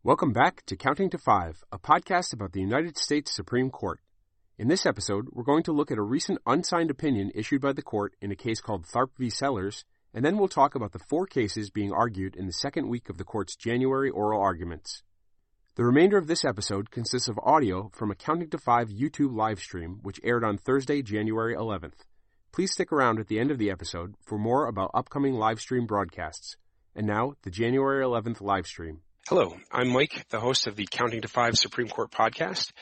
Welcome back to Counting to Five, a podcast about the United States Supreme Court. In this episode, we're going to look at a recent unsigned opinion issued by the court in a case called Tharpe v. Sellers, and then we'll talk about the 4 cases being argued in the second week of the court's January oral arguments. The remainder of this episode consists of audio from a Counting to Five YouTube livestream, which aired on Thursday, January 11th. Please stick around at the end of the episode for more about upcoming livestream broadcasts. And now, the January 11th livestream. Hello, I'm Mike, the host of the Counting to Five Supreme Court podcast,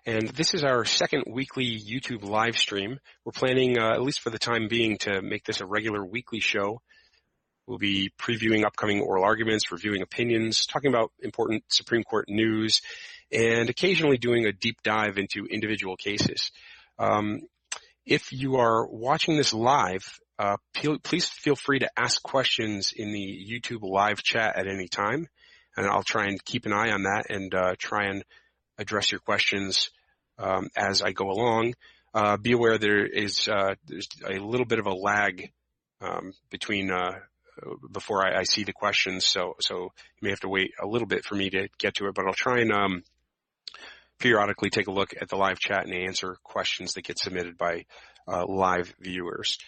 and this is our second weekly YouTube live stream. We're planning, at least for the time being, to make this a regular weekly show. We'll be previewing upcoming oral arguments, reviewing opinions, talking about important Supreme Court news, and occasionally doing a deep dive into individual cases. If you are watching this live, please feel free to ask questions in the YouTube live chat at any time. And I'll try and keep an eye on that and try and address your questions as I go along. Be aware there's a little bit of a lag between before I see the questions, so you may have to wait a little bit for me to get to it. But I'll try and periodically take a look at the live chat and answer questions that get submitted by live viewers.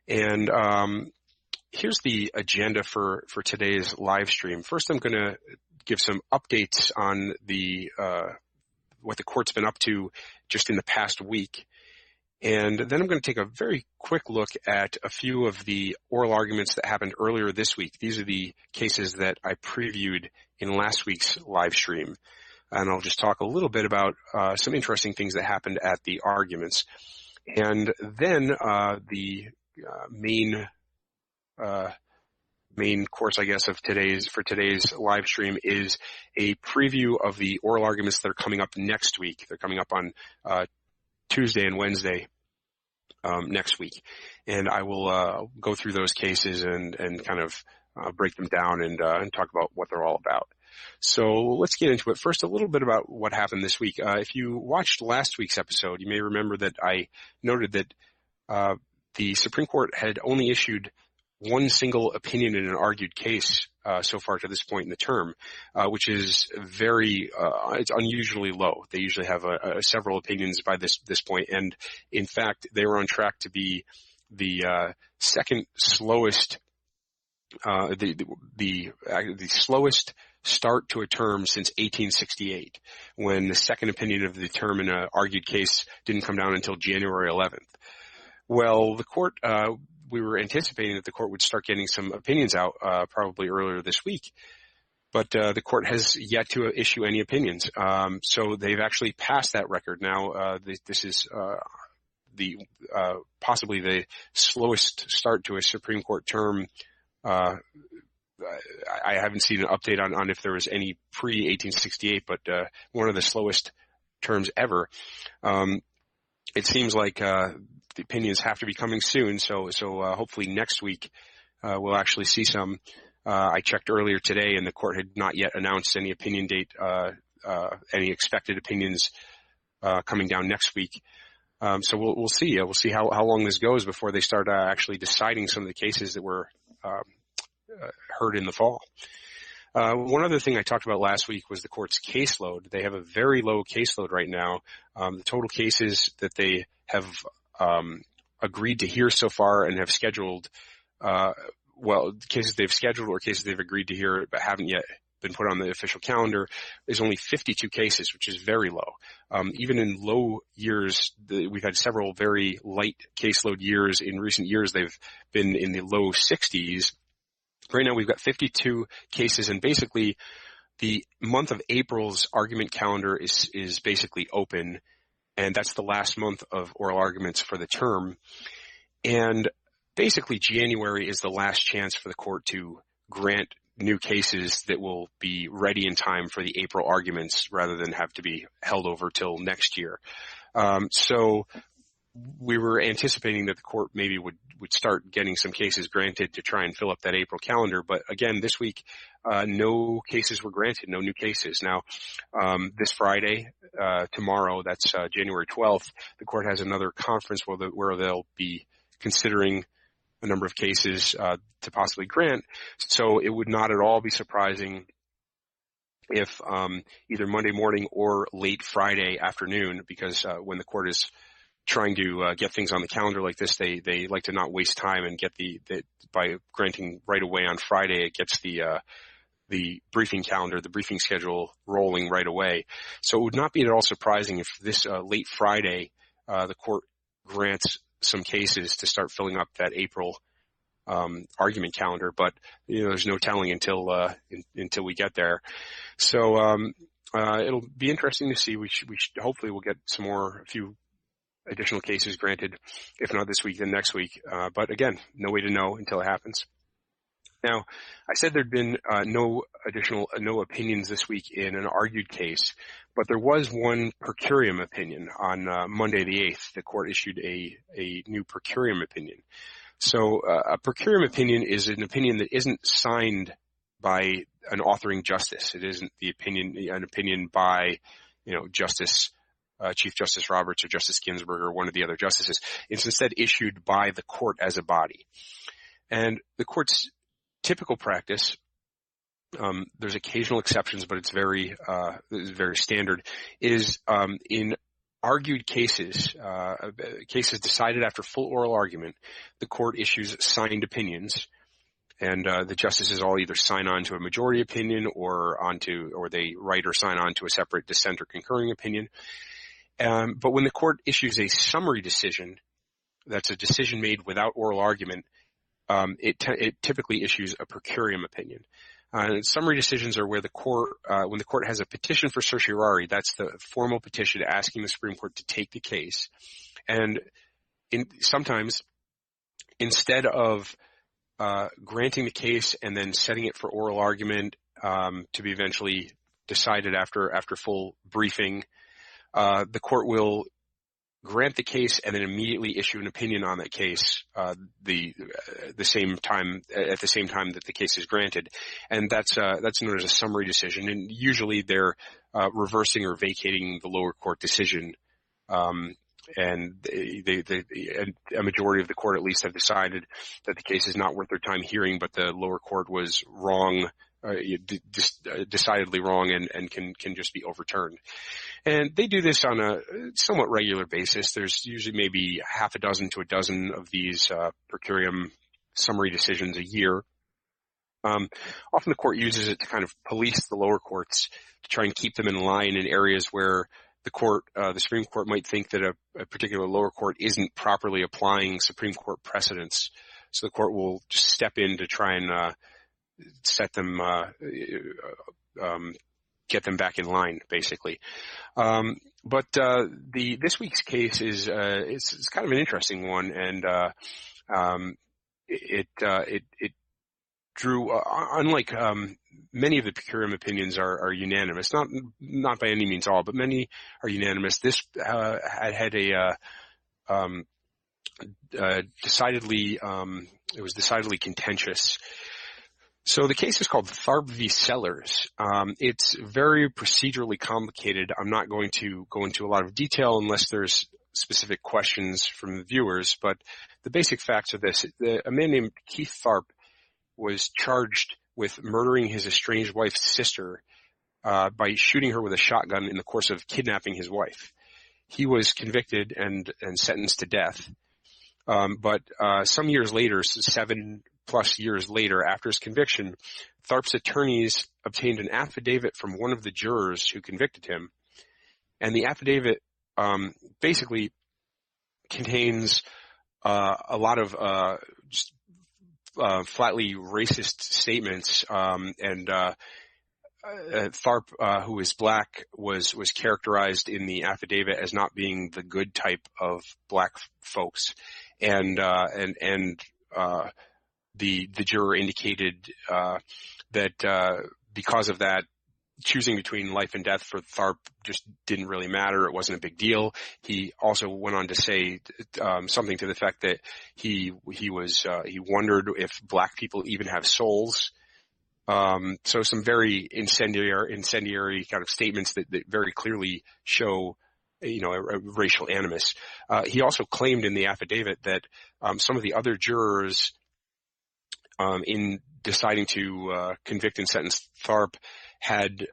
And here's the agenda for today's live stream. First, I'm going to give some updates on the what the court's been up to just in the past week. And then I'm going to take a very quick look at a few of the oral arguments that happened earlier this week. These are the cases that I previewed in last week's live stream. And I'll just talk a little bit about some interesting things that happened at the arguments. And then the main course, I guess, of today's live stream is a preview of the oral arguments that are coming up next week. They're coming up on Tuesday and Wednesday next week, and I will go through those cases and kind of break them down and talk about what they're all about. So let's get into it. First, a little bit about what happened this week. If you watched last week's episode, you may remember that I noted that the Supreme Court had only issued one single opinion in an argued case so far to this point in the term, which is it's unusually low. They usually have several opinions by this point, and in fact, they were on track to be the second slowest, the slowest start to a term since 1868, when the second opinion of the term in an argued case didn't come down until January 11th. Well, the court, we were anticipating that the court would start getting some opinions out probably earlier this week, but the court has yet to issue any opinions. So they've actually passed that record now. This is possibly the slowest start to a Supreme Court term. I haven't seen an update on if there was any pre-1868, but one of the slowest terms ever. It seems like the opinions have to be coming soon, so hopefully next week we'll actually see some. I checked earlier today, and the court had not yet announced any opinion date, any expected opinions coming down next week. So we'll see. We'll see how long this goes before they start actually deciding some of the cases that were heard in the fall. One other thing I talked about last week was the court's caseload. They have a very low caseload right now. The total cases that they have agreed to hear so far and have scheduled, cases they've scheduled or cases they've agreed to hear but haven't yet been put on the official calendar is only 52 cases, which is very low. Even in low years, we've had several very light caseload years. In recent years, they've been in the low 60s. Right now, we've got 52 cases, and basically the month of April's argument calendar is basically open, and that's the last month of oral arguments for the term. And basically January is the last chance for the court to grant new cases that will be ready in time for the April arguments rather than have to be held over till next year. So we were anticipating that the court maybe would start getting some cases granted to try and fill up that April calendar. But again, this week, no cases were granted, no new cases. Now, this Friday, tomorrow, that's January 12th, the court has another conference where they'll be considering a number of cases to possibly grant. So it would not at all be surprising if either Monday morning or late Friday afternoon, because when the court is trying to get things on the calendar like this, they like to not waste time and get by granting right away on Friday, it gets the briefing calendar, the briefing schedule rolling right away. So it would not be at all surprising if this late Friday the court grants some cases to start filling up that April argument calendar, but there's no telling until we get there. So it'll be interesting to see. We should hopefully we'll get a few additional cases granted, if not this week, then next week. But again, no way to know until it happens. Now, I said there'd been no opinions this week in an argued case, but there was one per curiam opinion on Monday the 8th. The court issued a new per curiam opinion. So a per curiam opinion is an opinion that isn't signed by an authoring justice. It isn't an opinion by, Chief Justice Roberts or Justice Ginsburg or one of the other justices. It's instead issued by the court as a body. And the court's typical practice, there's occasional exceptions, but it's very standard, is in argued cases, cases decided after full oral argument, the court issues signed opinions, and the justices all either sign on to a majority opinion or they write or sign on to a separate dissent or concurring opinion. But when the court issues a summary decision, that's a decision made without oral argument, it typically issues a per curiam opinion. Summary decisions are where the court, when the court has a petition for certiorari, that's the formal petition asking the Supreme Court to take the case. And sometimes, instead of granting the case and then setting it for oral argument to be eventually decided after full briefing, the court will grant the case and then immediately issue an opinion on that case at the same time that the case is granted, and that's known as a summary decision. And usually they're reversing or vacating the lower court decision, and a majority of the court at least have decided that the case is not worth their time hearing, but the lower court was wrong. Decidedly wrong and can just be overturned. And they do this on a somewhat regular basis. There's usually maybe half a dozen to a dozen of these per curiam summary decisions a year. Often the court uses it to kind of police the lower courts to try and keep them in line in areas where the Supreme Court might think that a particular lower court isn't properly applying Supreme Court precedents. So the court will just step in to try and set them, get them back in line, basically. But this week's case is it's kind of an interesting one, and it drew, unlike many of the per curiam opinions are unanimous, not by any means all, but many are unanimous. This had it was decidedly contentious. So the case is called Tharpe v. Sellers. It's very procedurally complicated. I'm not going to go into a lot of detail unless there's specific questions from the viewers, but the basic facts are this. A man named Keith Tharpe was charged with murdering his estranged wife's sister by shooting her with a shotgun in the course of kidnapping his wife. He was convicted and sentenced to death. But some years later, 7+ years later, after his conviction, Tharpe's attorneys obtained an affidavit from one of the jurors who convicted him. And the affidavit basically contains a lot of just flatly racist statements. And Tharpe, who is black, was characterized in the affidavit as not being the good type of black folks. And the juror indicated that because of that, choosing between life and death for Tharpe just didn't really matter. It wasn't a big deal. He also went on to say something to the fact that he wondered if black people even have souls. So some very incendiary kind of statements that very clearly show a racial animus. He also claimed in the affidavit that some of the other jurors in deciding to convict and sentence Tharpe had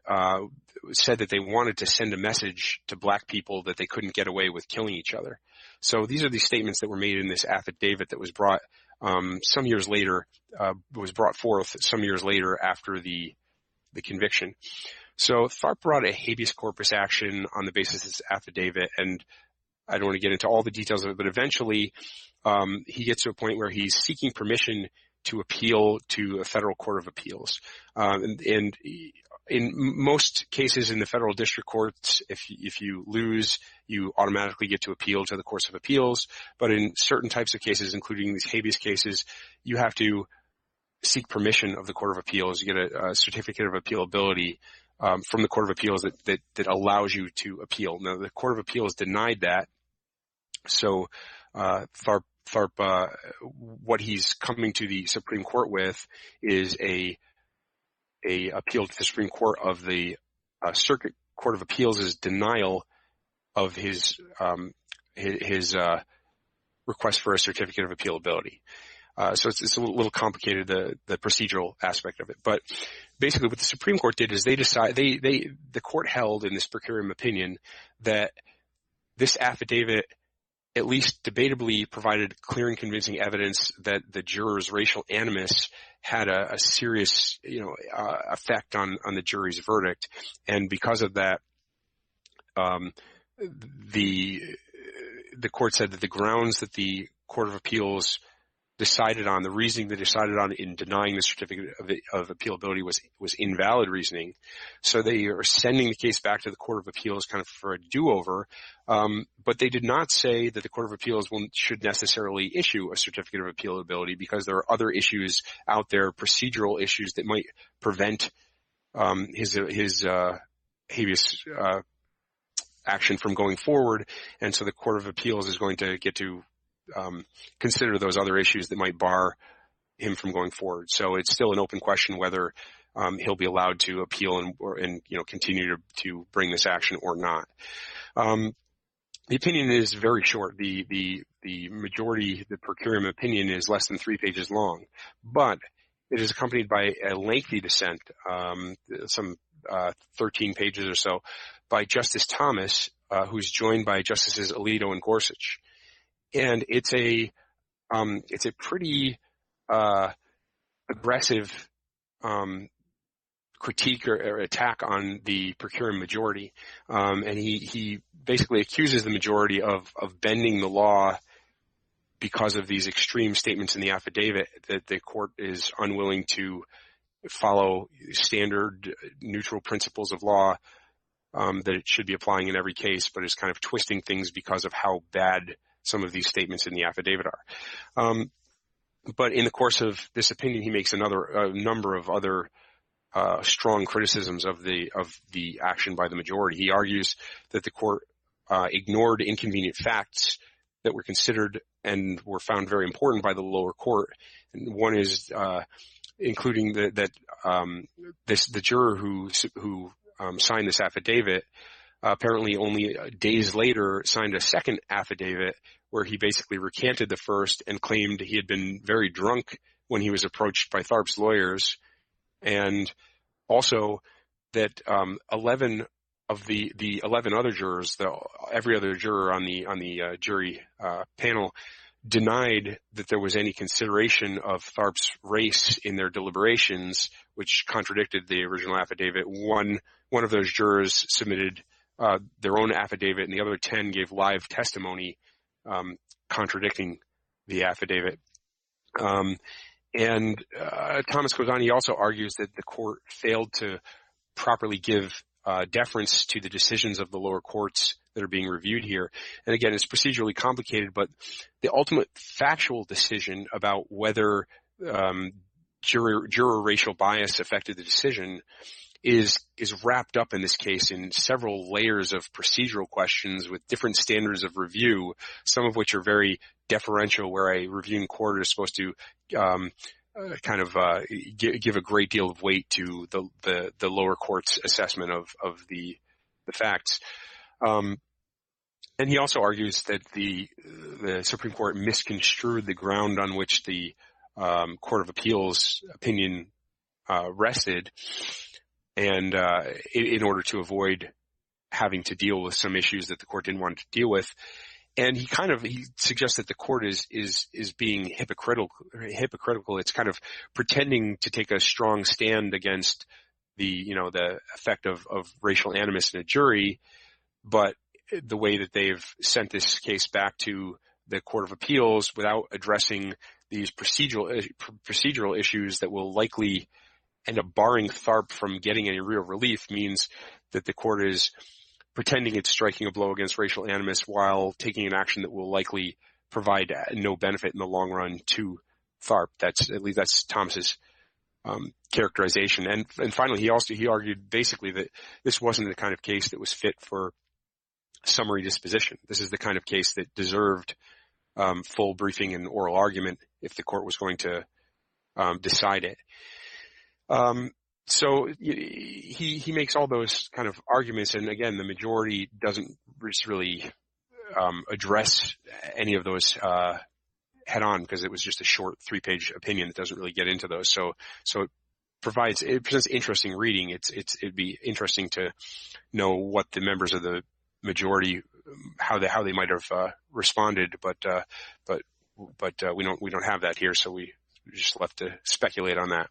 said that they wanted to send a message to black people that they couldn't get away with killing each other. So these are the statements that were made in this affidavit that was brought some years later, was brought forth some years later after the conviction. So Tharpe brought a habeas corpus action on the basis of this affidavit, and I don't want to get into all the details of it, but eventually he gets to a point where he's seeking permission to appeal to a federal court of appeals. And in most cases in the federal district courts, if you lose, you automatically get to appeal to the courts of appeals. But in certain types of cases, including these habeas cases, you have to seek permission of the court of appeals. You get a certificate of appealability from the court of appeals that allows you to appeal. Now, the court of appeals denied that. So Tharpe, what he's coming to the Supreme Court with is a appeal to the Supreme Court of the Circuit Court of Appeals' denial of his request for a certificate of appealability. So it's a little complicated, the procedural aspect of it. But basically what the Supreme Court did is the court held in this per curiam opinion that this affidavit at least debatably provided clear and convincing evidence that the jurors' racial animus had a serious, effect on the jury's verdict. And because of that, the court said that the grounds that the Court of Appeals decided on, the reasoning they decided on in denying the certificate of appealability was invalid reasoning. So they are sending the case back to the Court of Appeals kind of for a do-over. But they did not say that the Court of Appeals should necessarily issue a certificate of appealability because there are other issues out there, procedural issues that might prevent his habeas action from going forward. And so the Court of Appeals is going to get to consider those other issues that might bar him from going forward. So it's still an open question whether he'll be allowed to appeal and continue to bring this action or not. The opinion is very short. The majority, the per curiam opinion is less than 3 pages long, but it is accompanied by a lengthy dissent, some 13 pages or so, by Justice Thomas, who's joined by Justices Alito and Gorsuch. And it's a pretty aggressive critique or attack on the per curiam majority, and he basically accuses the majority of bending the law because of these extreme statements in the affidavit, that the court is unwilling to follow standard neutral principles of law that it should be applying in every case, but is kind of twisting things because of how bad some of these statements in the affidavit are. But in the course of this opinion, he makes a number of other strong criticisms of the action by the majority. He argues that the court ignored inconvenient facts that were considered and were found very important by the lower court. And one is including that the juror who signed this affidavit apparently only days later signed a second affidavit where he basically recanted the first and claimed he had been very drunk when he was approached by Tharpe's lawyers, and also that 11 of the 11 other jurors, every other juror on the jury panel, denied that there was any consideration of Tharpe's race in their deliberations, which contradicted the original affidavit. One of those jurors submitted their own affidavit, and the other 10 gave live testimony contradicting the affidavit. And Thomas goes on, he also argues that the court failed to properly give deference to the decisions of the lower courts that are being reviewed here. And again, it's procedurally complicated, but the ultimate factual decision about whether juror racial bias affected the decision is wrapped up in this case in several layers of procedural questions with different standards of review, some of which are very deferential, where a reviewing court is supposed to give a great deal of weight to the lower court's assessment of the facts. And he also argues that the Supreme Court misconstrued the ground on which the Court of Appeals opinion rested. and in order to avoid having to deal with some issues that the court didn't want to deal with. And he suggests that the court is being hypocritical. It's kind of pretending to take a strong stand against the effect of racial animus in a jury, but the way that they've sent this case back to the Court of Appeals without addressing these procedural issues that will likely end up barring Tharpe from getting any real relief means that the court is pretending it's striking a blow against racial animus while taking an action that will likely provide no benefit in the long run to Tharpe. That's Thomas's characterization. And finally, he argued basically that this wasn't the kind of case that was fit for summary disposition. This is the kind of case that deserved full briefing and oral argument if the court was going to decide it. So he makes all those kind of arguments, and again, the majority doesn't really address any of those head on because it was just a short 3-page opinion that doesn't really get into those. So it presents interesting reading. It'd be interesting to know what the members of the majority how they might have responded, but we don't have that here, so we just left to speculate on that.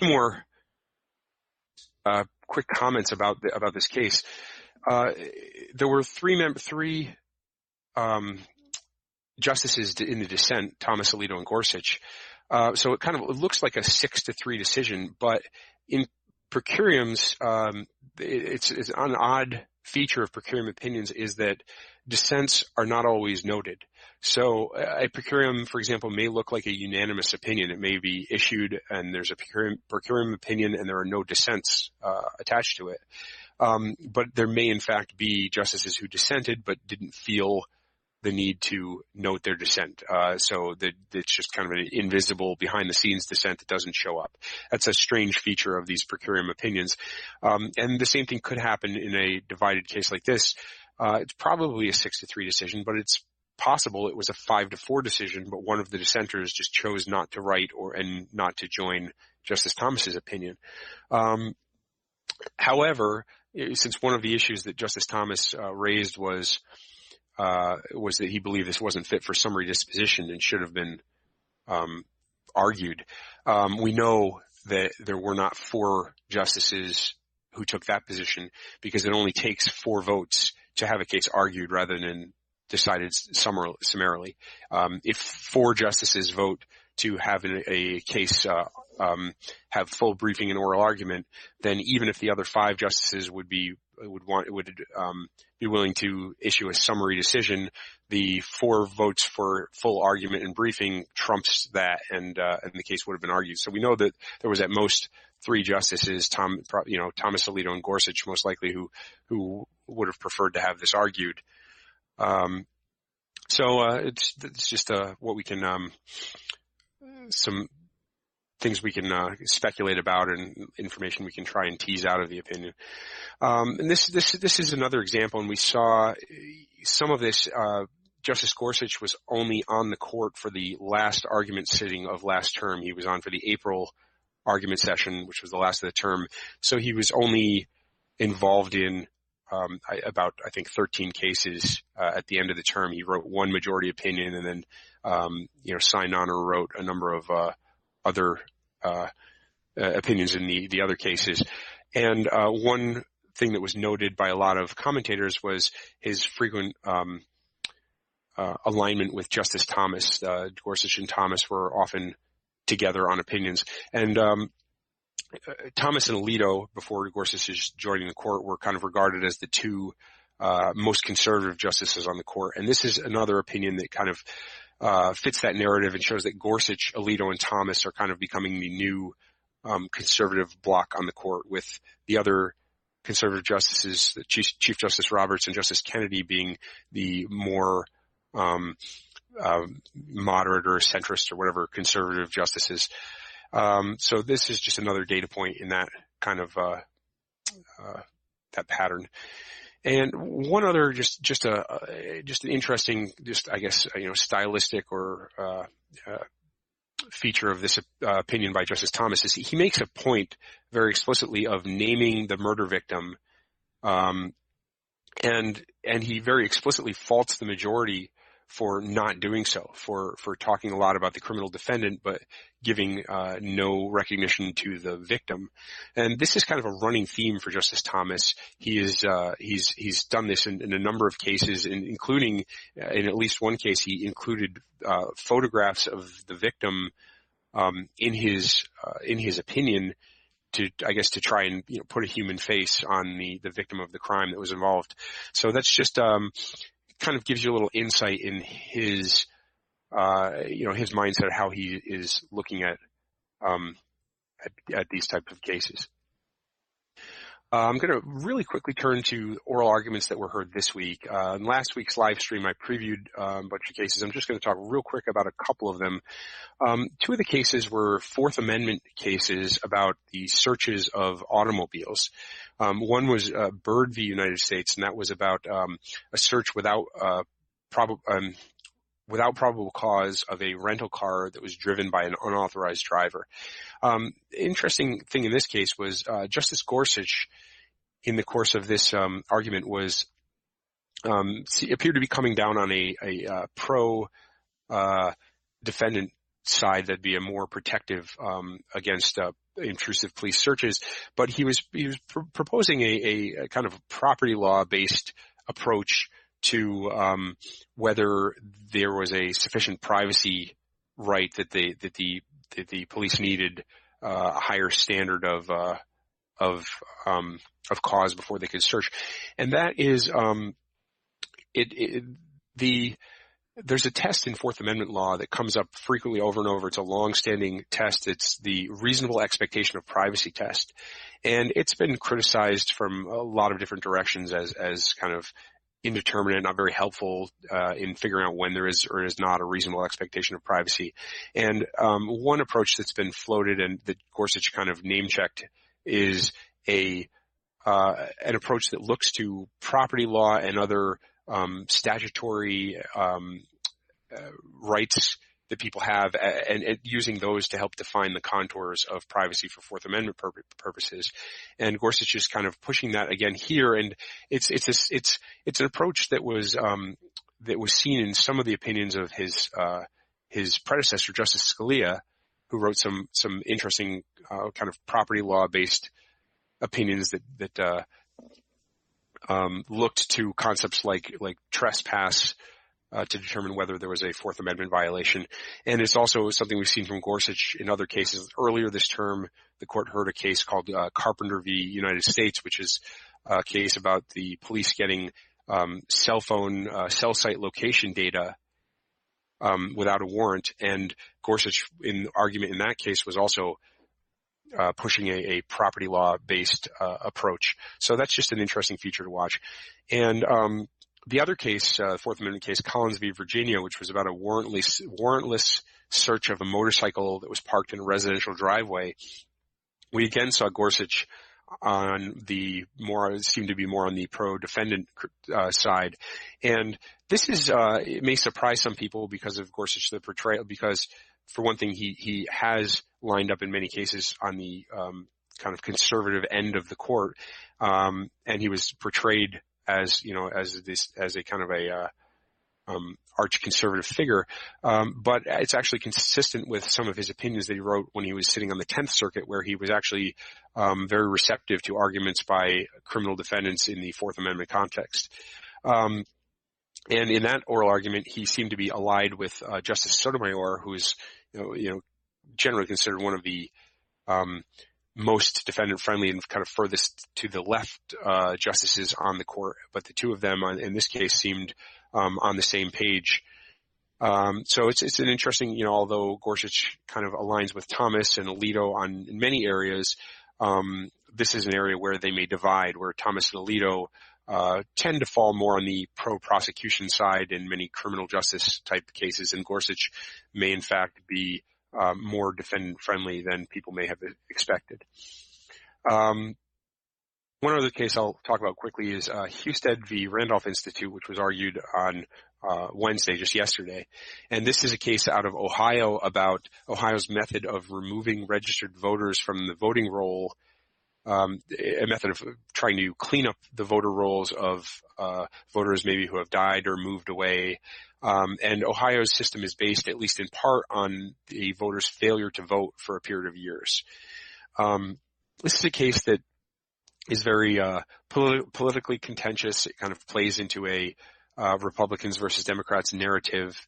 More quick comments about this case. There were three justices in the dissent, Thomas, Alito, and Gorsuch. So it looks like a 6-3 decision, but in per curiam's, it's an odd feature of per curiam opinions is that dissents are not always noted. So a per curiam, for example, may look like a unanimous opinion. It may be issued and there's a per curiam opinion and there are no dissents attached to it. But there may in fact be justices who dissented but didn't feel the need to note their dissent. So that it's just kind of an invisible behind the scenes dissent that doesn't show up. That's a strange feature of these per curiam opinions. And the same thing could happen in a divided case like this. It's probably a 6-3 decision, but it's possible it was a 5-4 decision, but one of the dissenters just chose not to write and not to join Justice Thomas's opinion. However, since one of the issues that Justice Thomas raised was that he believed this wasn't fit for summary disposition and should have been argued, we know that there were not 4 justices who took that position because it only takes 4 votes to have a case argued rather than decided summarily. If 4 justices vote to have a case have full briefing and oral argument, then even if the other 5 justices would be willing to issue a summary decision, the 4 votes for full argument and briefing trumps that, and the case would have been argued. So we know that there was at most 3 justices, Thomas, Alito, and Gorsuch, most likely, who would have preferred to have this argued. So it's just what we can some things we can speculate about and information we can try and tease out of the opinion. And this is another example, and we saw some of this. Justice Gorsuch was only on the court for the last argument sitting of last term. He was on for the April argument session, which was the last of the term. So he was only involved in about, I think, 13 cases at the end of the term. He wrote one majority opinion and then, signed on or wrote a number of other opinions in the other cases. And one thing that was noted by a lot of commentators was his frequent alignment with Justice Thomas. Gorsuch and Thomas were often together on opinions. And Thomas and Alito, before Gorsuch joining the court, were kind of regarded as the 2 most conservative justices on the court. And this is another opinion that kind of fits that narrative and shows that Gorsuch, Alito, and Thomas are kind of becoming the new conservative bloc on the court, with the other conservative justices, Chief Justice Roberts and Justice Kennedy, being the more moderate or centrist or whatever conservative justices. So this is just another data point in that kind of that pattern. And one other just an interesting, I guess, stylistic or feature of this opinion by Justice Thomas is he makes a point very explicitly of naming the murder victim, and he very explicitly faults the majority for not doing so, for talking a lot about the criminal defendant, but giving no recognition to the victim. And this is kind of a running theme for Justice Thomas. He's done this in a number of cases, including in at least one case, he included photographs of the victim in his opinion, to try and put a human face on the victim of the crime that was involved. So that's just kind of gives you a little insight in his his mindset, how he is looking at these types of cases. I'm going to really quickly turn to oral arguments that were heard this week. In last week's live stream, I previewed a bunch of cases. I'm just going to talk real quick about a couple of them. Two of the cases were Fourth Amendment cases about the searches of automobiles. One was Byrd v. United States, and that was about a search without probable cause of a rental car that was driven by an unauthorized driver. Interesting thing in this case was Justice Gorsuch, in the course of this argument, was appeared to be coming down on a pro defendant side that'd be a more protective against intrusive police searches, but he was proposing a kind of property law based approach to whether there was a sufficient privacy right that the police needed a higher standard of cause before they could search, and that is there's a test in Fourth Amendment law that comes up frequently over and over. It's a long-standing test. It's the reasonable expectation of privacy test, and it's been criticized from a lot of different directions as kind of indeterminate, not very helpful in figuring out when there is or is not a reasonable expectation of privacy. And one approach that's been floated and that Gorsuch kind of name-checked is an approach that looks to property law and other statutory rights that people have, and using those to help define the contours of privacy for Fourth Amendment purposes. And Gorsuch is kind of pushing that again here, and it's an approach that was seen in some of the opinions of his predecessor, Justice Scalia, who wrote some interesting kind of property law based opinions that looked to concepts like trespass to determine whether there was a Fourth Amendment violation. And it's also something we've seen from Gorsuch in other cases. Earlier this term, the court heard a case called Carpenter v. United States, which is a case about the police getting cell site location data without a warrant. And Gorsuch, in argument in that case, was also pushing a property law based approach. So that's just an interesting feature to watch. And the other case, Fourth Amendment case, Collins v. Virginia, which was about a warrantless search of a motorcycle that was parked in a residential driveway. We again saw Gorsuch seemed to be more on the pro-defendant side. And this it may surprise some people because of Gorsuch, the portrayal, because for one thing, he has lined up in many cases on the kind of conservative end of the court, and he was portrayed as a kind of a arch conservative figure, but it's actually consistent with some of his opinions that he wrote when he was sitting on the 10th Circuit, where he was actually very receptive to arguments by criminal defendants in the Fourth Amendment context. And in that oral argument, he seemed to be allied with Justice Sotomayor, who is generally considered one of the most defendant-friendly and kind of furthest to the left justices on the court. But the two of them, in this case, seemed on the same page. So it's an interesting, although Gorsuch kind of aligns with Thomas and Alito in many areas, this is an area where they may divide, where Thomas and Alito tend to fall more on the pro-prosecution side in many criminal justice type cases, and Gorsuch may in fact be more defendant-friendly than people may have expected. One other case I'll talk about quickly is Husted v. Randolph Institute, which was argued on Wednesday, just yesterday. And this is a case out of Ohio about Ohio's method of removing registered voters from the voting roll, a method of trying to clean up the voter rolls of voters maybe who have died or moved away. And Ohio's system is based, at least in part, on the voters' failure to vote for a period of years. This is a case that is very politically contentious. It kind of plays into a Republicans versus Democrats narrative.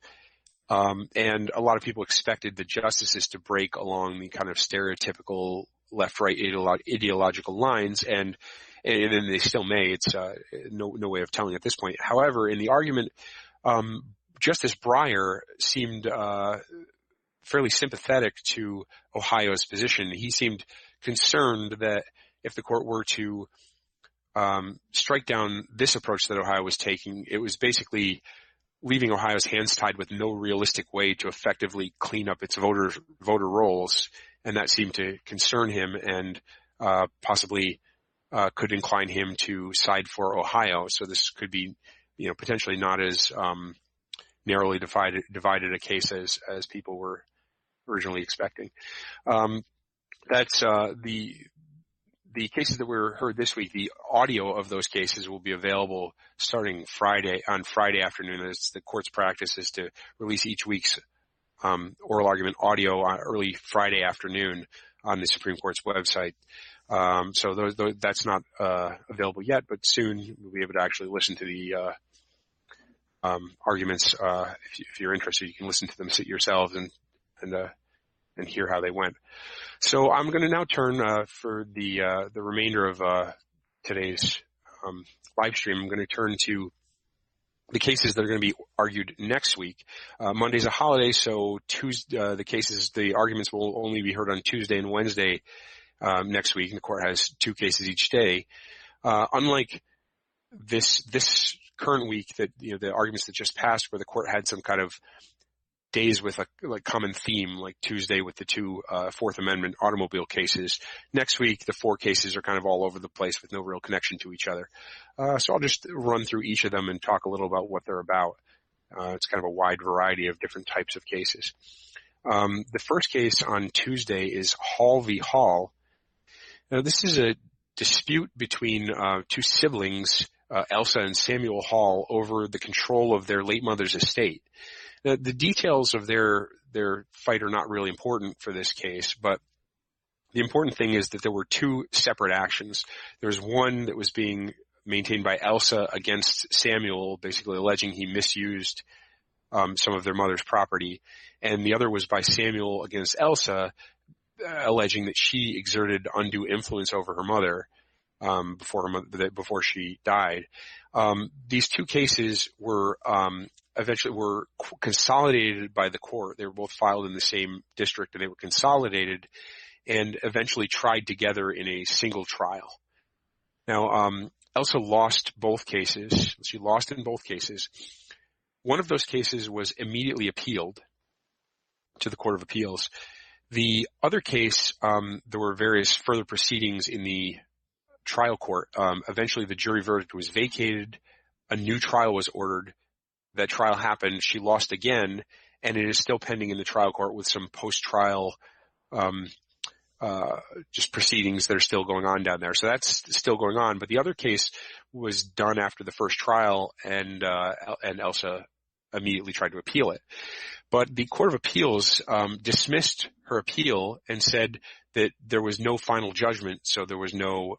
And a lot of people expected the justices to break along the kind of stereotypical left-right ideological lines, and then they still may. It's no way of telling at this point. However, in the argument, Justice Breyer seemed fairly sympathetic to Ohio's position. He seemed concerned that if the court were to strike down this approach that Ohio was taking, it was basically leaving Ohio's hands tied with no realistic way to effectively clean up its voter rolls, and that seemed to concern him and possibly could incline him to side for Ohio. So this could be, potentially not as narrowly divided a case as people were originally expecting. That's the cases that were heard this week. The audio of those cases will be available starting Friday afternoon. As the court's practice is to release each week's oral argument audio on early Friday afternoon on the Supreme Court's website. So that's not available yet, but soon you'll be able to actually listen to the arguments. If you're interested, you can listen to them yourselves and hear how they went. So I'm going to now turn for the remainder of today's live stream. I'm going to turn to the cases that are going to be argued next week. Monday's a holiday, so Tuesday, the arguments will only be heard on Tuesday and Wednesday next week, and the court has 2 cases each day. Unlike this current week, that the arguments that just passed, where the court had some kind of days with a common theme, like Tuesday with the 2 Fourth Amendment automobile cases. Next week, the 4 cases are kind of all over the place with no real connection to each other. So I'll just run through each of them and talk a little about what they're about. It's kind of a wide variety of different types of cases. The first case on Tuesday is Hall v. Hall. Now, this is a dispute between 2 siblings, Elsa and Samuel Hall, over the control of their late mother's estate. The details of their fight are not really important for this case, but the important thing is that there were 2 separate actions. There was one that was being maintained by Elsa against Samuel, basically alleging he misused some of their mother's property, and the other was by Samuel against Elsa, alleging that she exerted undue influence over her mother before she died. These 2 cases were eventually were consolidated by the court. They were both filed in the same district, and they were consolidated and eventually tried together in a single trial. Now, Elsa lost both cases. She lost in both cases. One of those cases was immediately appealed to the Court of Appeals. The other case, there were various further proceedings in the trial court. Eventually, the jury verdict was vacated. A new trial was ordered. That trial happened. She lost again, and it is still pending in the trial court with some post-trial just proceedings that are still going on down there. So that's still going on. But the other case was done after the first trial, and Elsa immediately tried to appeal it. But the Court of Appeals dismissed her appeal and said that there was no final judgment, so there was no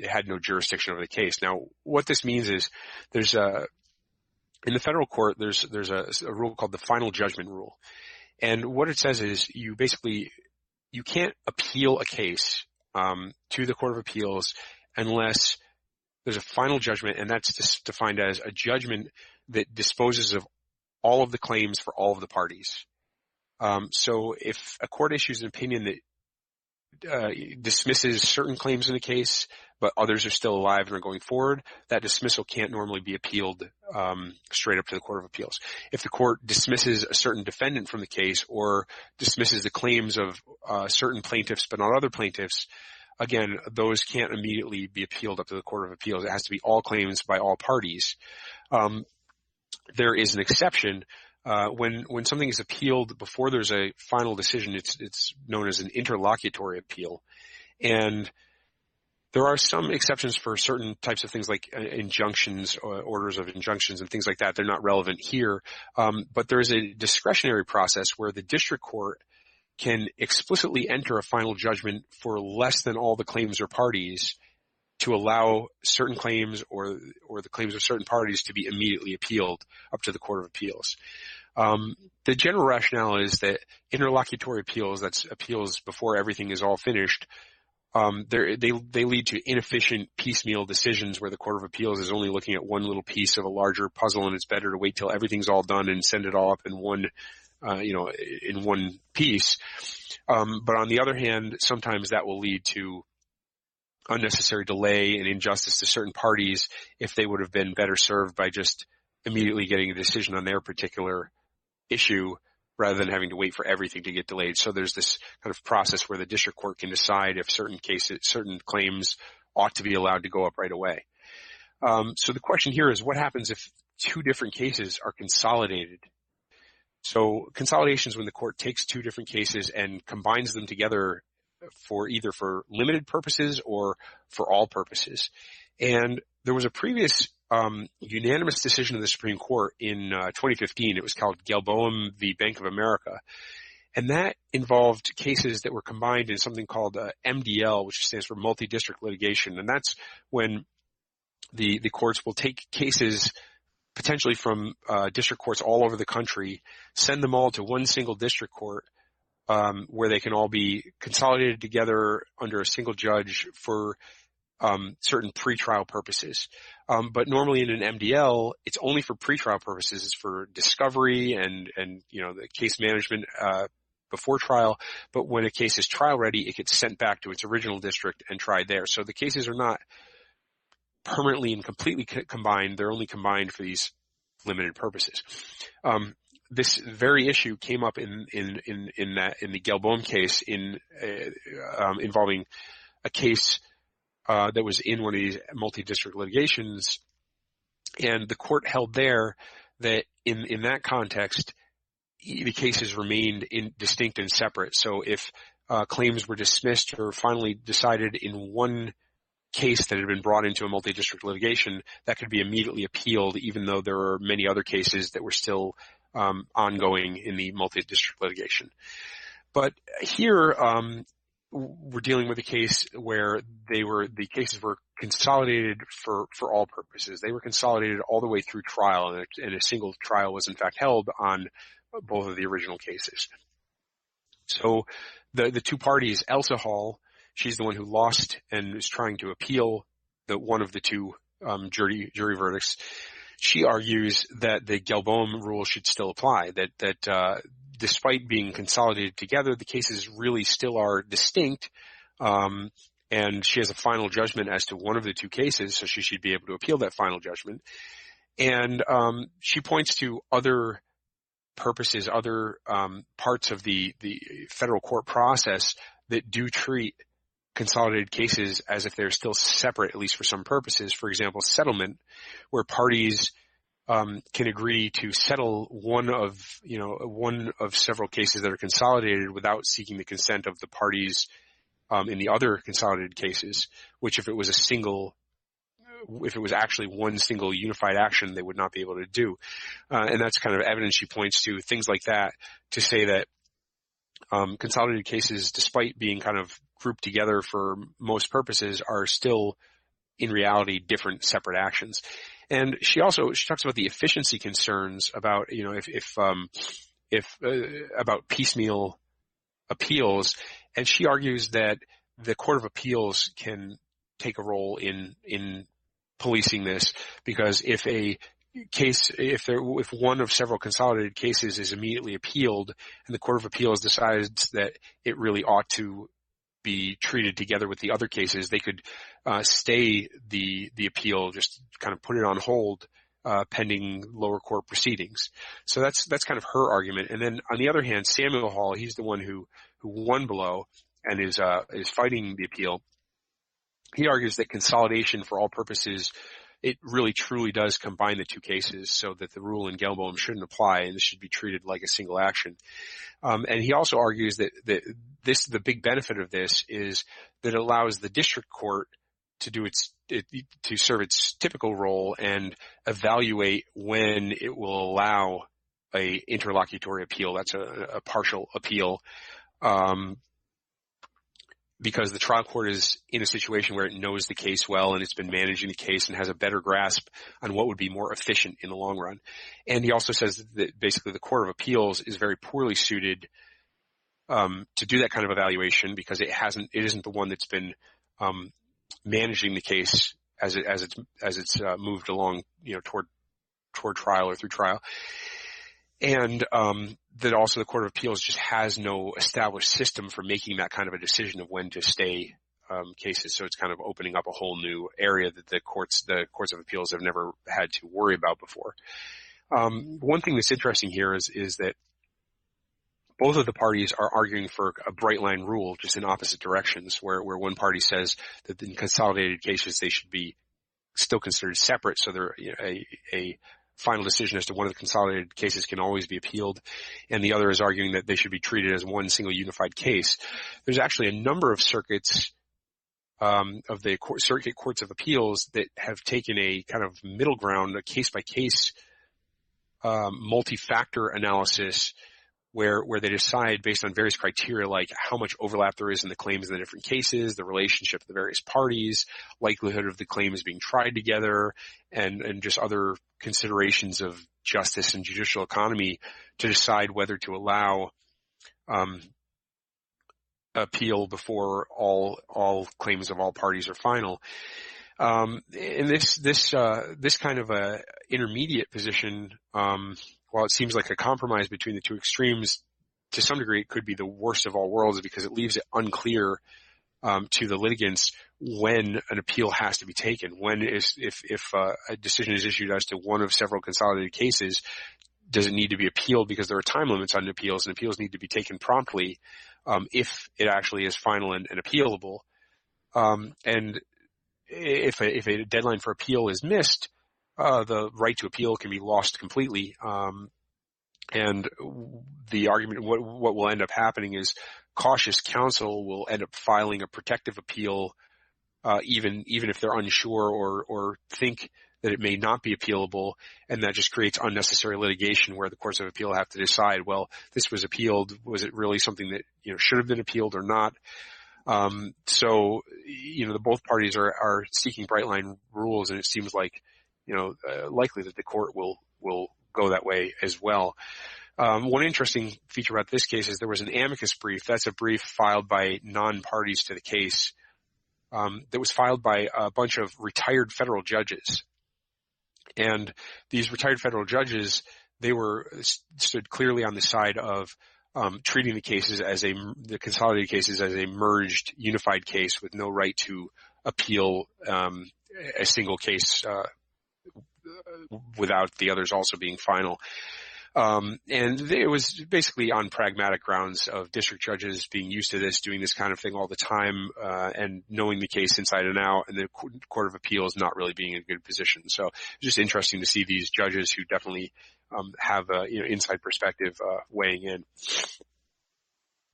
it had no jurisdiction over the case. Now, what this means is in the federal court, there's a rule called the final judgment rule. And what it says is you can't appeal a case to the Court of Appeals unless there's a final judgment, and that's defined as a judgment that disposes of all of the claims for all of the parties. So if a court issues an opinion that dismisses certain claims in a case, but others are still alive and are going forward, that dismissal can't normally be appealed straight up to the Court of Appeals. If the court dismisses a certain defendant from the case or dismisses the claims of certain plaintiffs but not other plaintiffs, again, those can't immediately be appealed up to the Court of Appeals. It has to be all claims by all parties. There is an exception. When something is appealed before there's a final decision, it's known as an interlocutory appeal. And there are some exceptions for certain types of things like injunctions, or orders of injunctions and things like that. They're not relevant here. But there is a discretionary process where the district court can explicitly enter a final judgment for less than all the claims or parties to allow certain claims or the claims of certain parties to be immediately appealed up to the Court of Appeals. The general rationale is that interlocutory appeals, that's appeals before everything is all finished, they lead to inefficient piecemeal decisions where the Court of Appeals is only looking at one little piece of a larger puzzle, and it's better to wait till everything's all done and send it all up in one in one piece. But on the other hand, sometimes that will lead to unnecessary delay and injustice to certain parties if they would have been better served by just immediately getting a decision on their particular issue rather than having to wait for everything to get delayed. So there's this kind of process where the district court can decide if certain claims ought to be allowed to go up right away. So the question here is, what happens if two different cases are consolidated? So consolidation is when the court takes two different cases and combines them together for either for limited purposes or for all purposes. And there was a previous unanimous decision of the Supreme Court in 2015. It was called Galboam v. Bank of America. And that involved cases that were combined in something called MDL, which stands for multi-district litigation. And that's when the courts will take cases potentially from district courts all over the country, send them all to one single district court, where they can all be consolidated together under a single judge for certain pretrial purposes. But normally in an MDL, it's only for pretrial purposes. It's for discovery and the case management before trial. But when a case is trial ready, it gets sent back to its original district and tried there. So the cases are not permanently and completely combined. They're only combined for these limited purposes. This very issue came up in the Galboam case involving a case that was in one of these multi-district litigations, and the court held there that in that context, the cases remained distinct and separate. So if claims were dismissed or finally decided in one case that had been brought into a multi-district litigation, that could be immediately appealed, even though there were many other cases that were still ongoing in the multi-district litigation. But here, we're dealing with a case where the cases were consolidated for all purposes. They were consolidated all the way through trial, and a single trial was in fact held on both of the original cases. So the two parties, Elsa Hall, she's the one who lost and is trying to appeal one of the two jury verdicts. She argues that the Galboam rule should still apply, that despite being consolidated together, the cases really still are distinct, and she has a final judgment as to one of the two cases, so she should be able to appeal that final judgment. And she points to other purposes, other parts of the federal court process that do treat consolidated cases as if they're still separate, at least for some purposes. For example, settlement, where parties can agree to settle one of several cases that are consolidated without seeking the consent of the parties in the other consolidated cases, which if it was actually one single unified action, they would not be able to do. And that's kind of evidence she points to, things like that, to say that consolidated cases, despite being kind of grouped together for most purposes, are still in reality different separate actions. And she talks about the efficiency concerns about, about piecemeal appeals. And she argues that the Court of Appeals can take a role in policing this, because if one of several consolidated cases is immediately appealed and the Court of Appeals decides that it really ought to be treated together with the other cases, they could stay the appeal, just kind of put it on hold pending lower court proceedings. So that's kind of her argument. And then on the other hand, Samuel Hall, he's the one who won below and is fighting the appeal. he argues that consolidation for all purposes, it really truly does combine the two cases so that the rule in Gelboim shouldn't apply and this should be treated like a single action. And he also argues that the big benefit of this is that it allows the district court to to serve its typical role and evaluate when it will allow a interlocutory appeal. That's a partial appeal. Because the trial court is in a situation where it knows the case well and it's been managing the case and has a better grasp on what would be more efficient in the long run. And he also says that basically the Court of Appeals is very poorly suited to do that kind of evaluation because it isn't the one that's been managing the case as it's moved along, toward trial or through trial. And that also the Court of Appeals just has no established system for making that kind of a decision of when to stay cases. So it's kind of opening up a whole new area that the courts of appeals have never had to worry about before. One thing that's interesting here is that both of the parties are arguing for a bright line rule just in opposite directions, where one party says that in consolidated cases they should be still considered separate, so they're a final decision as to one of the consolidated cases can always be appealed, and the other is arguing that they should be treated as one single unified case. There's actually a number of circuits of the circuit courts of appeals that have taken a kind of middle ground, a case-by-case multi-factor analysis where they decide based on various criteria like how much overlap there is in the claims in the different cases, the relationship of the various parties, likelihood of the claims being tried together, and just other considerations of justice and judicial economy to decide whether to allow appeal before all claims of all parties are final. And this kind of a intermediate position, while it seems like a compromise between the two extremes, to some degree it could be the worst of all worlds because it leaves it unclear to the litigants when an appeal has to be taken. If a decision is issued as to one of several consolidated cases, does it need to be appealed because there are time limits on appeals, and appeals need to be taken promptly if it actually is final and appealable. And if a deadline for appeal is missed, the right to appeal can be lost completely. And the argument, what will end up happening is cautious counsel will end up filing a protective appeal, even if they're unsure or think that it may not be appealable, and that just creates unnecessary litigation where the courts of appeal have to decide, well, this was appealed, was it really something that should have been appealed or not? So both parties are seeking bright line rules, and it seems like likely that the court will go that way as well. One interesting feature about this case is there was an amicus brief. That's a brief filed by non-parties to the case that was filed by a bunch of retired federal judges. And these retired federal judges, they stood clearly on the side of treating the cases the consolidated cases as a merged, unified case with no right to appeal a single case without the others also being final. And it was basically on pragmatic grounds of district judges being used to this, doing this kind of thing all the time, and knowing the case inside and out, and the Court of Appeals not really being in a good position. So it's just interesting to see these judges who definitely have a inside perspective weighing in.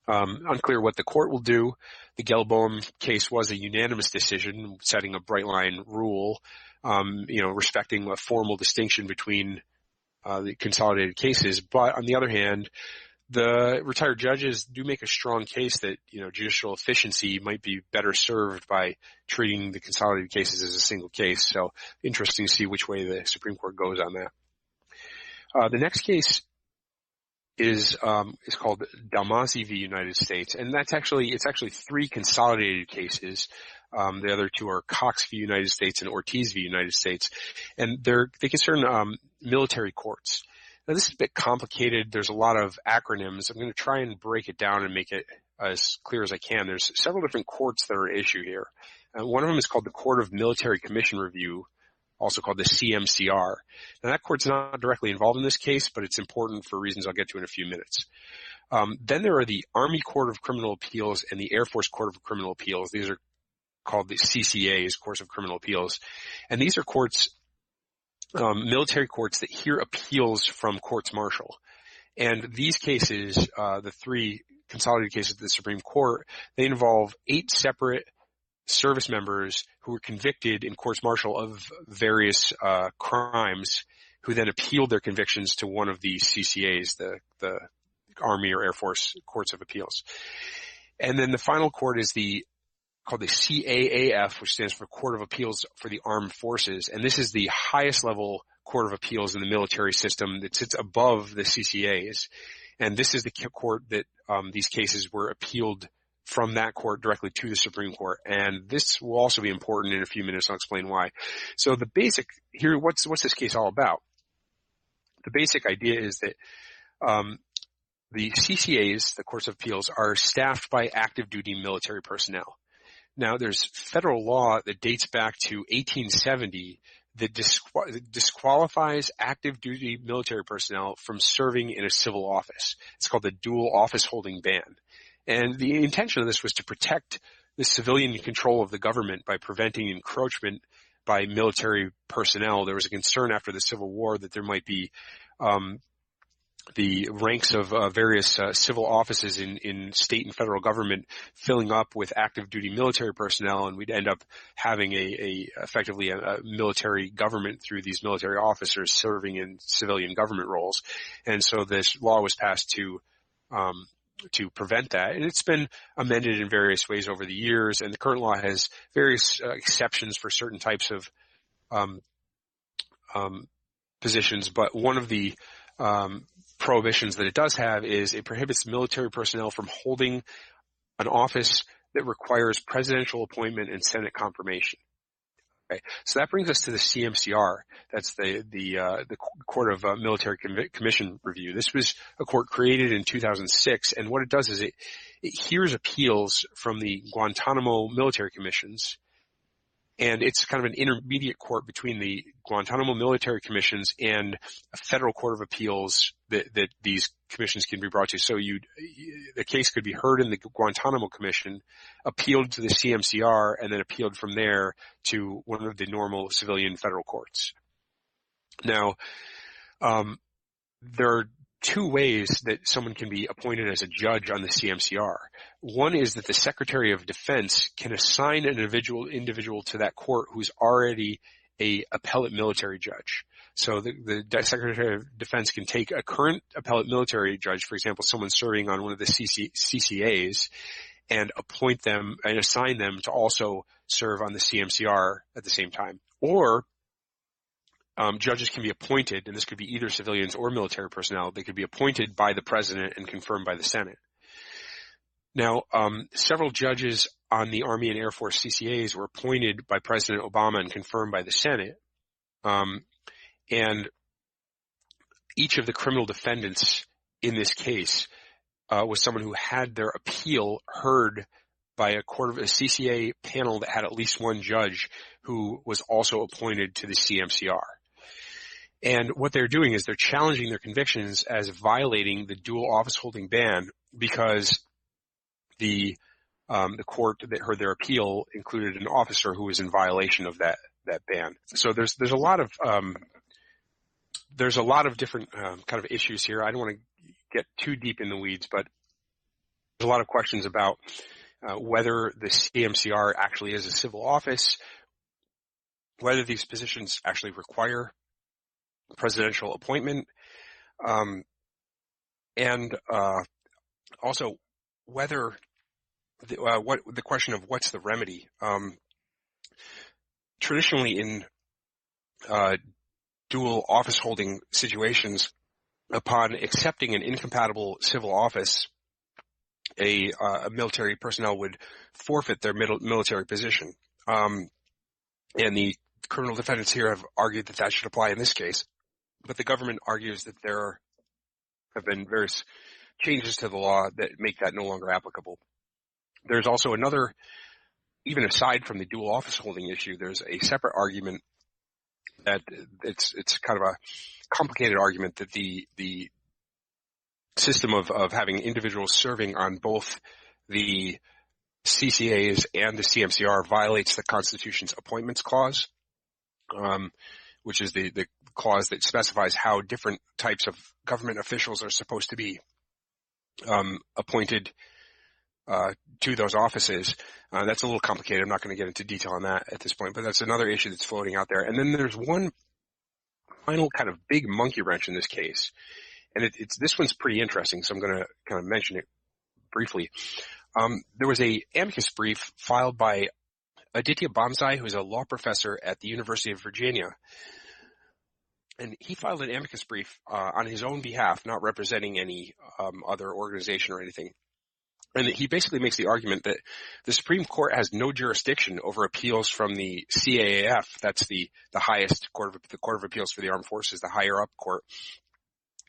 Unclear what the court will do. The Gelboim case was a unanimous decision, setting a bright line rule, respecting a formal distinction between the consolidated cases. But on the other hand, the retired judges do make a strong case that, judicial efficiency might be better served by treating the consolidated cases as a single case. So interesting to see which way the Supreme Court goes on that. The next case is called Dalmasi v. United States, and it's actually three consolidated cases. The other two are Cox v. United States and Ortiz v. United States, and they concern military courts. Now this is a bit complicated. There's a lot of acronyms. I'm going to try and break it down and make it as clear as I can. There's several different courts that are at issue here. One of them is called the Court of Military Commission Review, also called the CMCR. Now that court's not directly involved in this case, but it's important for reasons I'll get to in a few minutes. Then there are the Army Court of Criminal Appeals and the Air Force Court of Criminal Appeals. These are called the CCAs, Courts of Criminal Appeals. And these are courts, military courts that hear appeals from courts-martial. And these cases, the 3 consolidated cases of the Supreme Court, they involve 8 separate service members who were convicted in courts-martial of various crimes, who then appealed their convictions to one of the CCAs, the Army or Air Force Courts of Appeals. And then the final court is called the CAAF, which stands for Court of Appeals for the Armed Forces. And this is the highest level court of appeals in the military system that sits above the CCAs. And this is the court that these cases were appealed from that court directly to the Supreme Court. And this will also be important in a few minutes. I'll explain why. So the basic here, what's this case all about? The basic idea is that the CCAs, the Courts of Appeals, are staffed by active duty military personnel. Now, there's federal law that dates back to 1870 that disqualifies active duty military personnel from serving in a civil office. It's called the dual office holding ban. And the intention of this was to protect the civilian control of the government by preventing encroachment by military personnel. There was a concern after the Civil War that there might be the ranks of various civil offices in state and federal government filling up with active duty military personnel, and we'd end up having effectively a military government through these military officers serving in civilian government roles. And so this law was passed to prevent that. And it's been amended in various ways over the years, and the current law has various exceptions for certain types of positions, but one of the prohibitions that it does have is it prohibits military personnel from holding an office that requires presidential appointment and Senate confirmation. Okay. So that brings us to the CMCR. That's the Court of Military Commission Review. This was a court created in 2006, and what it does is it hears appeals from the Guantanamo military commissions. And it's kind of an intermediate court between the Guantanamo military commissions and a federal court of appeals that these commissions can be brought to. So the case could be heard in the Guantanamo commission, appealed to the CMCR, and then appealed from there to one of the normal civilian federal courts. Now, there are 2 ways that someone can be appointed as a judge on the CMCR. One is that the Secretary of Defense can assign an individual to that court who's already a appellate military judge. So the Secretary of Defense can take a current appellate military judge, for example, someone serving on one of the CCAs, and appoint them and assign them to also serve on the CMCR at the same time. Or judges can be appointed, and this could be either civilians or military personnel. They could be appointed by the president and confirmed by the Senate. Now, several judges on the Army and Air Force CCAs were appointed by President Obama and confirmed by the Senate. And each of the criminal defendants in this case was someone who had their appeal heard by a CCA panel that had at least one judge who was also appointed to the CMCR. And what they're doing is they're challenging their convictions as violating the dual office holding ban because the court that heard their appeal included an officer who was in violation of that ban. So there's a lot of different kind of issues here. I don't want to get too deep in the weeds, but there's a lot of questions about whether the CMCR actually is a civil office, whether these positions actually require presidential appointment, and also whether the question of what's the remedy. Traditionally, in dual office holding situations, upon accepting an incompatible civil office, a military personnel would forfeit their military position. And the criminal defendants here have argued that should apply in this case. But the government argues that there have been various changes to the law that make that no longer applicable. There's also another, even aside from the dual office holding issue, there's a separate argument that it's kind of a complicated argument that the system of having individuals serving on both the CCAs and the CMCR violates the Constitution's Appointments Clause, which is the clause that specifies how different types of government officials are supposed to be appointed to those offices. That's a little complicated. I'm not going to get into detail on that at this point, but that's another issue that's floating out there. And then there's one final kind of big monkey wrench in this case, and this one's pretty interesting, so I'm going to kind of mention it briefly. There was a amicus brief filed by Aditya Bamsai, who is a law professor at the University of Virginia, and he filed an amicus brief on his own behalf, not representing any other organization or anything. And he basically makes the argument that the Supreme Court has no jurisdiction over appeals from the CAAF. That's the highest the Court of Appeals for the Armed Forces, the higher up court,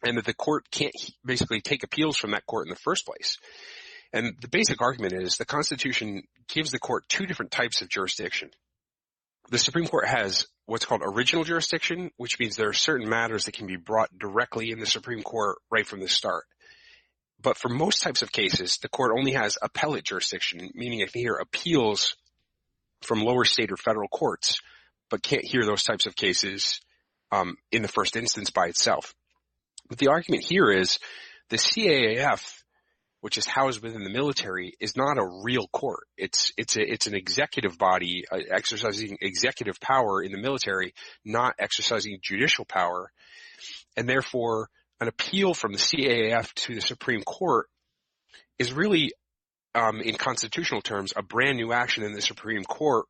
and that the court can't basically take appeals from that court in the first place. And the basic argument is the Constitution gives the court two different types of jurisdiction. The Supreme Court has what's called original jurisdiction, which means there are certain matters that can be brought directly in the Supreme Court right from the start. But for most types of cases, the court only has appellate jurisdiction, meaning it can hear appeals from lower state or federal courts, but can't hear those types of cases in the first instance by itself. But the argument here is the CAAF, which is housed within the military, is not a real court. It's an executive body exercising executive power in the military, not exercising judicial power, and therefore an appeal from the CAAF to the Supreme Court is really, in constitutional terms, a brand new action in the Supreme Court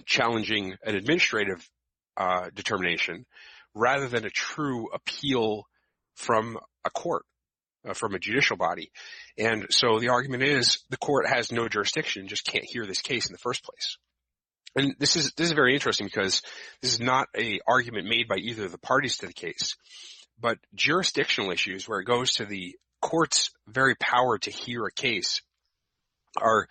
challenging an administrative determination rather than a true appeal from a court, from a judicial body. And so the argument is the court has no jurisdiction, just can't hear this case in the first place. And this is very interesting because this is not an argument made by either of the parties to the case. But jurisdictional issues where it goes to the court's very power to hear a case are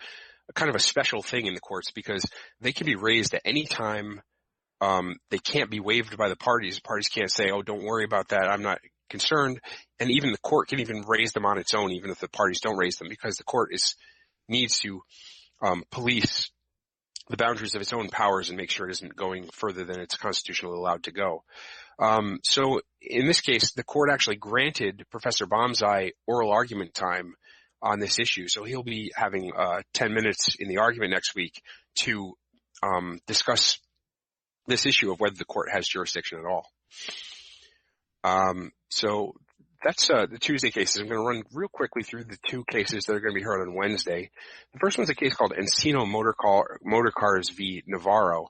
kind of a special thing in the courts because they can be raised at any time. They can't be waived by the parties. The parties can't say, oh, don't worry about that, I'm not concerned. And even the court can even raise them on its own, even if the parties don't raise them, because the court needs to police the boundaries of its own powers and make sure it isn't going further than it's constitutionally allowed to go. So in this case, the court actually granted Professor Bamsai oral argument time on this issue. So he'll be having 10 minutes in the argument next week to discuss this issue of whether the court has jurisdiction at all. So that's the Tuesday cases. I'm going to run real quickly through the two cases that are going to be heard on Wednesday. The first one's a case called Encino Motor Cars v. Navarro,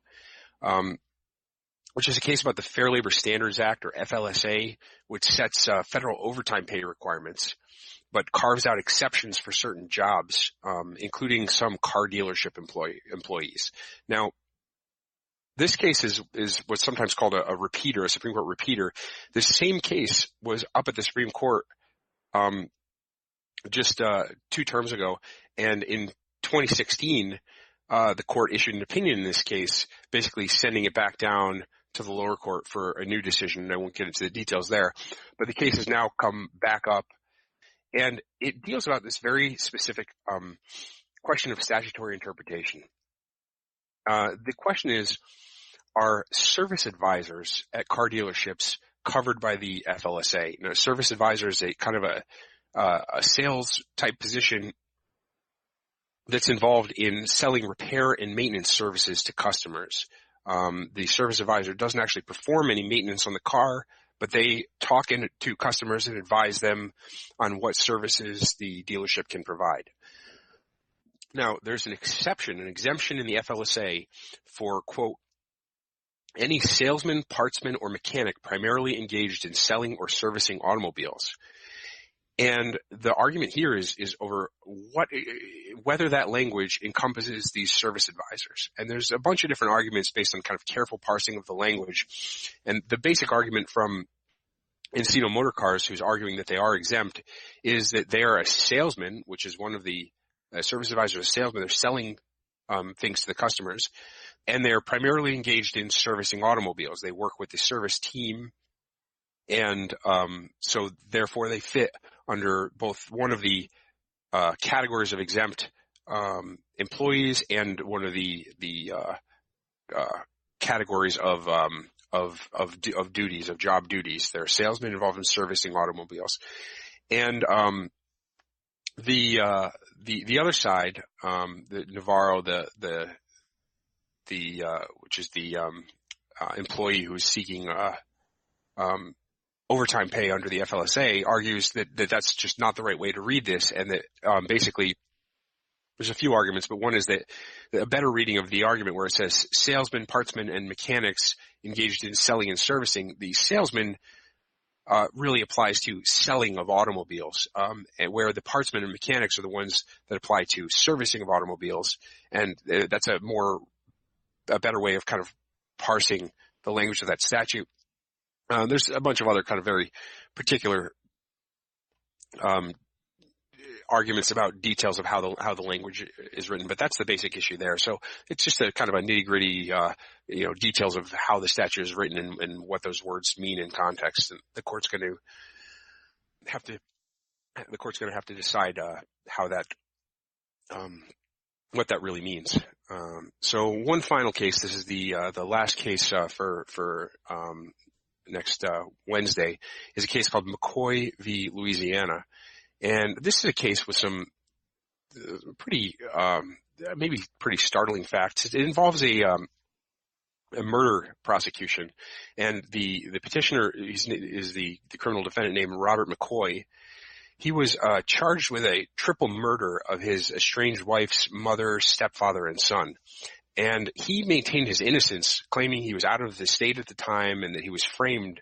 which is a case about the Fair Labor Standards Act, or FLSA, which sets federal overtime pay requirements, but carves out exceptions for certain jobs, including some car dealership employees. Now, this case is what's sometimes called a repeater, a Supreme Court repeater. The same case was up at the Supreme Court just 2 terms ago, and in 2016, the court issued an opinion in this case, basically sending it back down to the lower court for a new decision. I won't get into the details there, but the case has now come back up, and it deals about this very specific question of statutory interpretation. The question is, are service advisors at car dealerships covered by the FLSA? Now, service advisor is a kind of a sales type position that's involved in selling repair and maintenance services to customers. The service advisor doesn't actually perform any maintenance on the car, but they talk to customers and advise them on what services the dealership can provide. Now, there's an exemption in the FLSA for, quote, any salesman, partsman, or mechanic primarily engaged in selling or servicing automobiles. And the argument here is over whether that language encompasses these service advisors. And there's a bunch of different arguments based on kind of careful parsing of the language. And the basic argument from Encino Motor Cars, who's arguing that they are exempt, is that they are a salesman, which is one of the service advisors, a salesman. They're selling things to the customers, and they're primarily engaged in servicing automobiles. They work with the service team, and so therefore they fit under both one of the categories of exempt employees and one of the categories of duties, of job duties. There are salesmen involved in servicing automobiles, and the other side, the Navarro, which is the employee who is seeking overtime pay under the FLSA, argues that that's just not the right way to read this, and that basically there's a few arguments, but one is that a better reading of the argument where it says salesmen, partsmen, and mechanics engaged in selling and servicing. The salesman really applies to selling of automobiles, and where the partsmen and mechanics are the ones that apply to servicing of automobiles. And that's a better way of kind of parsing the language of that statute. There's a bunch of other kind of very particular arguments about details of how the language is written, but that's the basic issue there. So it's just a kind of a nitty-gritty, details of how the statute is written and what those words mean in context. And the court's going to have to decide how that what that really means. So one final case. This is the last case for next Wednesday, is a case called McCoy v. Louisiana. And this is a case with some pretty startling facts. It involves a murder prosecution, and the petitioner is the criminal defendant named Robert McCoy. He was charged with a triple murder of his estranged wife's mother, stepfather, and son. And he maintained his innocence, claiming he was out of the state at the time and that he was framed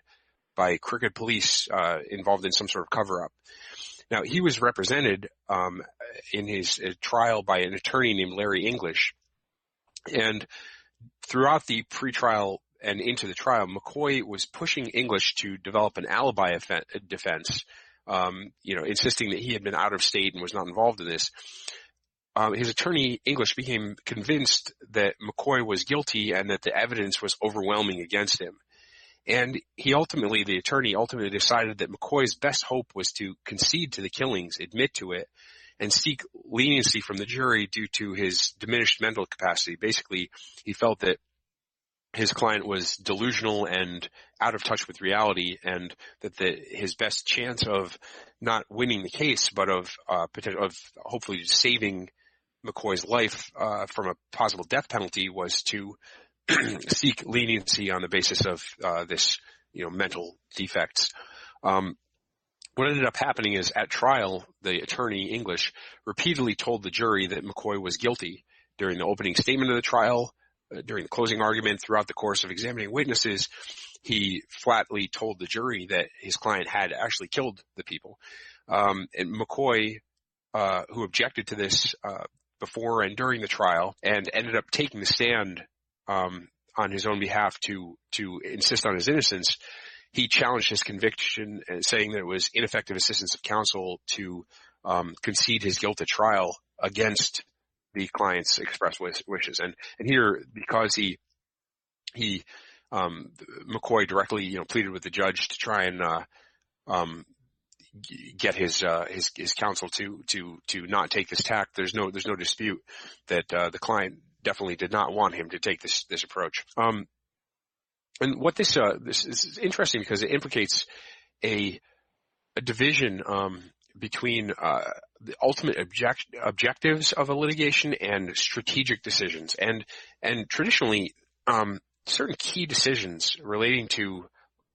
by crooked police involved in some sort of cover-up. Now, he was represented in his trial by an attorney named Larry English. And throughout the pretrial and into the trial, McCoy was pushing English to develop an alibi defense, insisting that he had been out of state and was not involved in this. His attorney, English, became convinced that McCoy was guilty and that the evidence was overwhelming against him. And the attorney ultimately decided that McCoy's best hope was to concede to the killings, admit to it, and seek leniency from the jury due to his diminished mental capacity. Basically, he felt that his client was delusional and out of touch with reality, and that his best chance of not winning the case, but of hopefully saving McCoy's life from a possible death penalty, was to seek leniency on the basis of this, mental defects. What ended up happening is, at trial, the attorney, English, repeatedly told the jury that McCoy was guilty. During the opening statement of the trial, during the closing argument, throughout the course of examining witnesses, he flatly told the jury that his client had actually killed the people. And McCoy, who objected to this before and during the trial, and ended up taking the stand on his own behalf to insist on his innocence, he challenged his conviction, saying that it was ineffective assistance of counsel to concede his guilt at trial against the client's express wishes. And here, because McCoy directly pleaded with the judge to try and get his counsel to not take this tack, there's no dispute that the client definitely did not want him to take this approach. And what this is interesting because it implicates a division between the ultimate objectives of a litigation and strategic decisions. And traditionally, certain key decisions relating to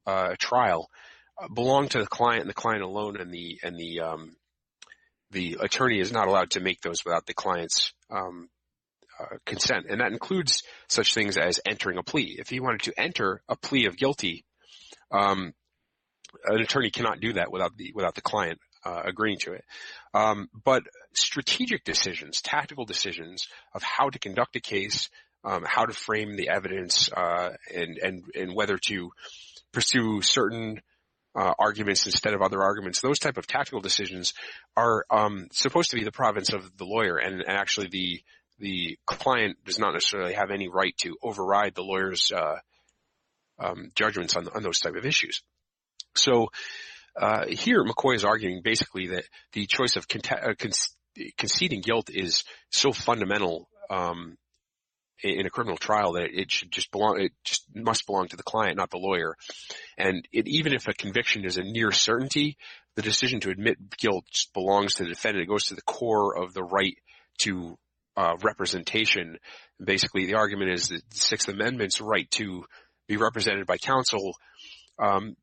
a trial belong to the client and the client alone, and the attorney is not allowed to make those without the client's consent. And that includes such things as entering a plea. If he wanted to enter a plea of guilty, an attorney cannot do that without the client agreeing to it. But strategic decisions, tactical decisions of how to conduct a case, how to frame the evidence, and whether to pursue certain arguments instead of other arguments, those type of tactical decisions are supposed to be the province of the lawyer, and actually the client does not necessarily have any right to override the lawyer's judgments on those type of issues. So here McCoy is arguing basically that the choice of conceding guilt is so fundamental in a criminal trial that it just must belong to the client, not the lawyer. And even if a conviction is a near certainty, the decision to admit guilt just belongs to the defendant. It goes to the core of the right to representation. Basically, the argument is that the Sixth Amendment's right to be represented by counsel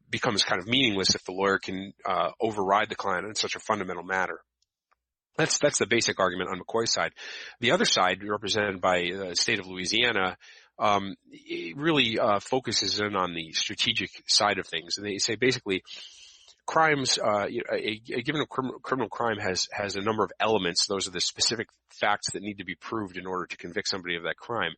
becomes kind of meaningless if the lawyer can override the client on such a fundamental matter. That's the basic argument on McCoy's side. The other side, represented by the state of Louisiana, it really focuses in on the strategic side of things. And they say basically crimes, a given criminal crime has a number of elements. Those are the specific facts that need to be proved in order to convict somebody of that crime.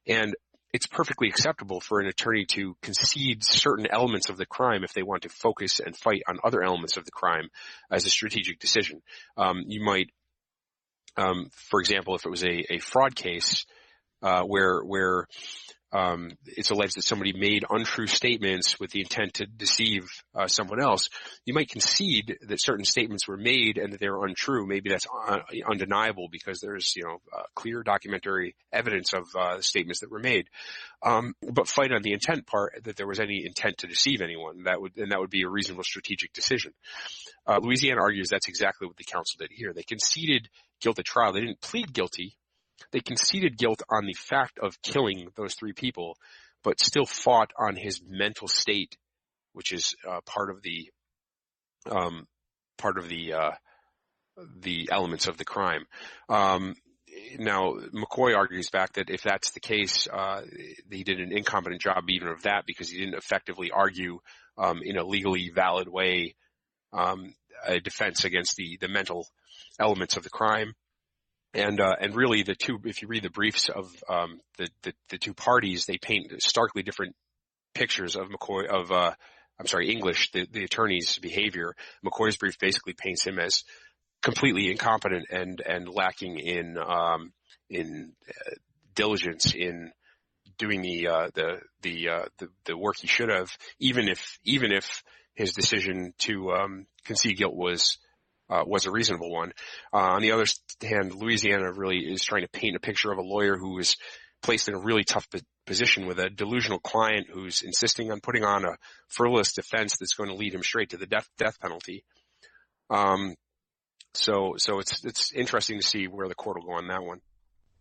And it's perfectly acceptable for an attorney to concede certain elements of the crime if they want to focus and fight on other elements of the crime as a strategic decision. You might, for example, if it was a fraud case where it's alleged that somebody made untrue statements with the intent to deceive someone else, you might concede that certain statements were made and that they were untrue. Maybe that's undeniable because there's, clear documentary evidence of statements that were made. But fight on the intent part, that there was any intent to deceive anyone. That would be a reasonable strategic decision. Louisiana argues that's exactly what the counsel did here. They conceded guilt at trial. They didn't plead guilty. They conceded guilt on the fact of killing those three people, but still fought on his mental state, which is part of the elements of the crime. Now, McCoy argues back that if that's the case, he did an incompetent job even of that because he didn't effectively argue in a legally valid way a defense against the mental elements of the crime. And really the two, if you read the briefs of the two parties, they paint starkly different pictures of English, the attorney's behavior. McCoy's brief basically paints him as completely incompetent and lacking in diligence in doing the work he should have, even if his decision to concede guilt was a reasonable one. On the other hand, Louisiana really is trying to paint a picture of a lawyer who is placed in a really tough position with a delusional client who's insisting on putting on a frivolous defense that's going to lead him straight to the death penalty. So it's interesting to see where the court will go on that one.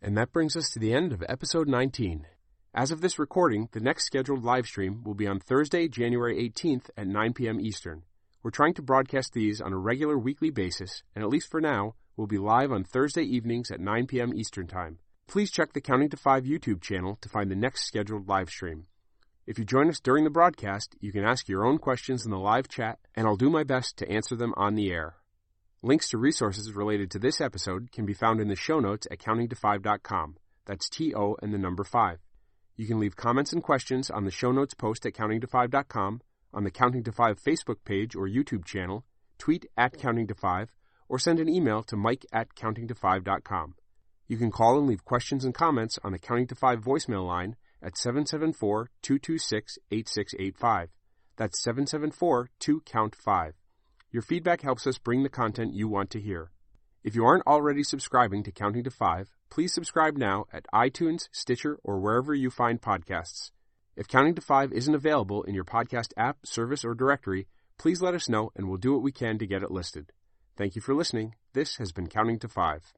And that brings us to the end of episode 19. As of this recording, the next scheduled live stream will be on Thursday, January 18th at 9 p.m. Eastern. We're trying to broadcast these on a regular weekly basis, and at least for now, we'll be live on Thursday evenings at 9 p.m. Eastern Time. Please check the Counting to 5 YouTube channel to find the next scheduled live stream. If you join us during the broadcast, you can ask your own questions in the live chat, and I'll do my best to answer them on the air. Links to resources related to this episode can be found in the show notes at countingto5.com. That's TO and the number 5. You can leave comments and questions on the show notes post at countingto5.com, on the Counting to 5 Facebook page or YouTube channel, tweet at Counting to 5, or send an email to mike@countingto5.com. You can call and leave questions and comments on the Counting to 5 voicemail line at 774-226-8685. That's 774-2-COUNT-5. Your feedback helps us bring the content you want to hear. If you aren't already subscribing to Counting to 5, please subscribe now at iTunes, Stitcher, or wherever you find podcasts. If Counting to 5 isn't available in your podcast app, service, or directory, please let us know and we'll do what we can to get it listed. Thank you for listening. This has been Counting to 5.